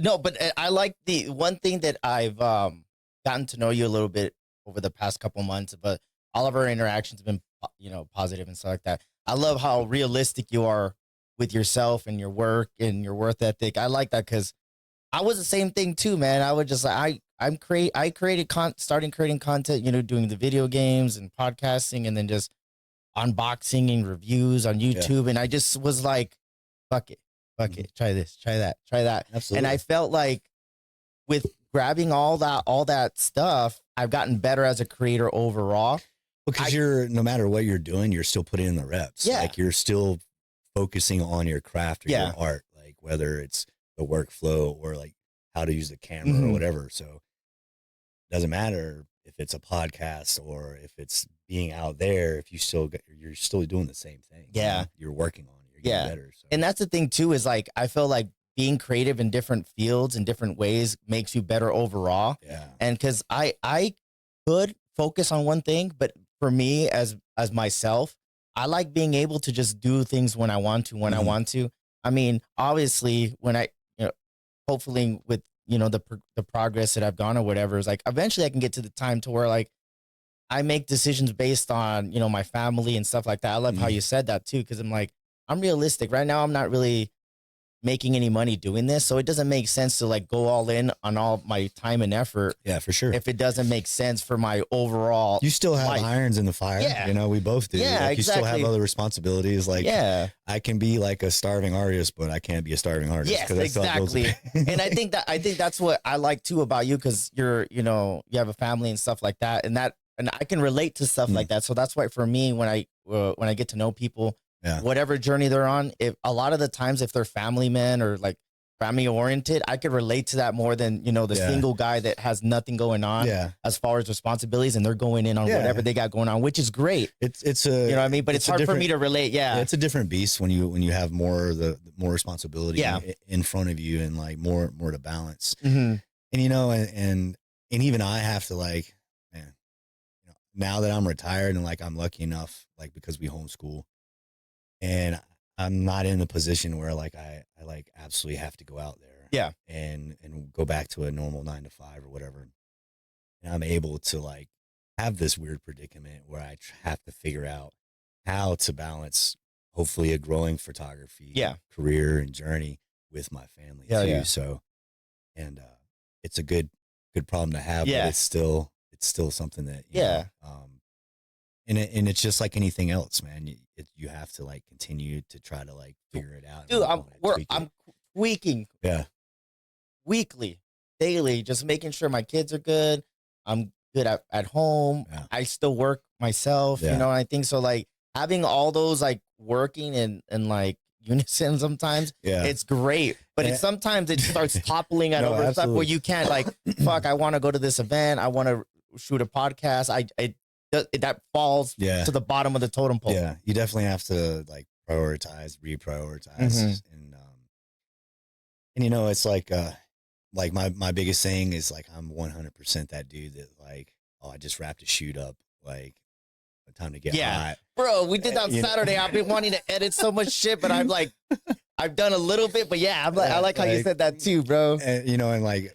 No, but I like the one thing that I've gotten to know you a little bit over the past couple months, but all of our interactions have been positive and stuff like that. I love how realistic you are with yourself and your work and your worth ethic. I like that because I was the same thing too, man. I would just I created starting creating content, doing the video games and podcasting, and then just unboxing and reviews on Yeah. YouTube, and I just was like, fuck it, fuck it, try this, try that, try that. Absolutely. And I felt like with grabbing all that stuff, I've gotten better as a creator overall. Because you're, no matter what you're doing, you're still putting in the reps. Yeah. Like you're still focusing on your craft or Yeah. your art, like whether it's the workflow or like how to use the camera or whatever. So it doesn't matter if it's a podcast or if it's being out there, if you're still doing the same thing. Yeah. You're working on it. You're getting better. So. And that's the thing too, is like, I feel like being creative in different fields in different ways makes you better overall. Yeah. And cause I could focus on one thing, but for me as myself, I like being able to just do things when I want to, I want to. I mean, obviously when I, hopefully with, the progress that I've gone or whatever, is like, eventually I can get to the time to where like I make decisions based on, my family and stuff like that. I love how you said that too. Cause I'm like, I'm realistic right now. I'm not really making any money doing this. So it doesn't make sense to like go all in on all my time and effort. Yeah, for sure. If it doesn't make sense for my overall, you still have life. Irons in the fire. Yeah. We both do. Yeah, like, you still have exactly. other responsibilities. Like, yeah, I can be like a starving artist, but I can't be a starving artist. yes, I still have bills to exactly. pay. And I think that's what I like too about you. Cause you're, you have a family and stuff like that. And I can relate to stuff like that. So that's why for me, when I get to know people, whatever journey they're on, if a lot of the times, if they're family men or like family oriented, I could relate to that more than, the single guy that has nothing going on as far as responsibilities, and they're going in on whatever they got going on, which is great. It's a, you know what I mean? But it's hard for me to relate. Yeah. It's a different beast when you have more responsibility in front of you and like more to balance. And, and even I have to like, man, now that I'm retired and like, I'm lucky enough, like, because we homeschool and I'm not in the position where like I like absolutely have to go out there and go back to a normal 9 to 5 or whatever. And I'm able to like have this weird predicament where I have to figure out how to balance hopefully a growing photography career and journey with my family too. Yeah. So, and it's a good problem to have, but it's still something that, you know, and it's just like anything else, man. You have to like continue to try to like figure it out. Dude, I'm tweaking weekly, daily, just making sure my kids are good. I'm good at home. Yeah. I still work myself, I think so. Like having all those like working and like unison sometimes, it's great. But sometimes it starts toppling at over stuff where you can't like, fuck, I want to go to this event. I want to shoot a podcast. That falls to the bottom of the totem pole. Yeah, you definitely have to like reprioritize, and it's like my biggest thing is like I'm 100% that dude that like, oh, I just wrapped a shoot up, like time to get hot. Bro, we did that on Saturday. I've been wanting to edit so much shit, but I'm like, I've done a little bit, but I like how you said that too, bro. And, and like